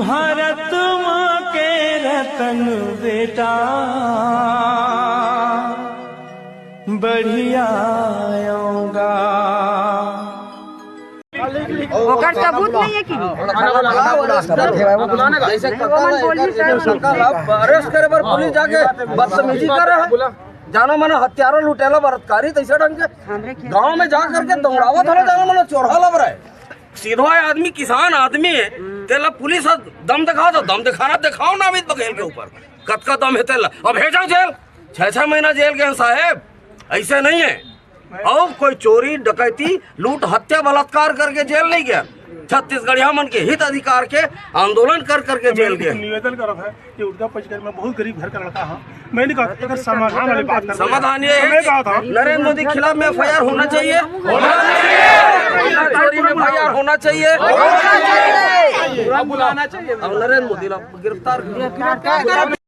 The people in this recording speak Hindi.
भारत माँ के रतन बेटा बढ़िया आऊंगा। ओकर सबूत नहीं है कि अरेस्ट करे पर पुलिस जाके बदतमीजी करे है, जानो मानो हत्यारा लुटेला बलात्कारी तैसे ढंग के गांव में जा करके दौड़ावा थोड़ा जानो मानो चोरा लब रहा है। सीधा आदमी किसान आदमी है, तेला पुलिस दम दिखाओ तो दम दिखाना दिखाओ नामित बघेल के ऊपर कत का दम है तेला अब भेजा जेल 6-6 महीना जेल गए साहेब, ऐसे नहीं है। और कोई चोरी डकैती लूट हत्या बलात्कार करके जेल नहीं गया, छत्तीसगढ़िया मन के हित अधिकार के आंदोलन कर करके जेल गया। निवेदन कर रहा है कि उर्गा पचकर मैं बहुत गरीब घर का लड़का हूँ, मैंने कहा अगर समाधान वाली बात कर समाधान ये है नरेंद्र मोदी के खिलाफ में FIR होना चाहिए, चोरी में FIR होना चाहिए, बुलाना चाहिए और नरेंद्र मोदी गिरफ्तार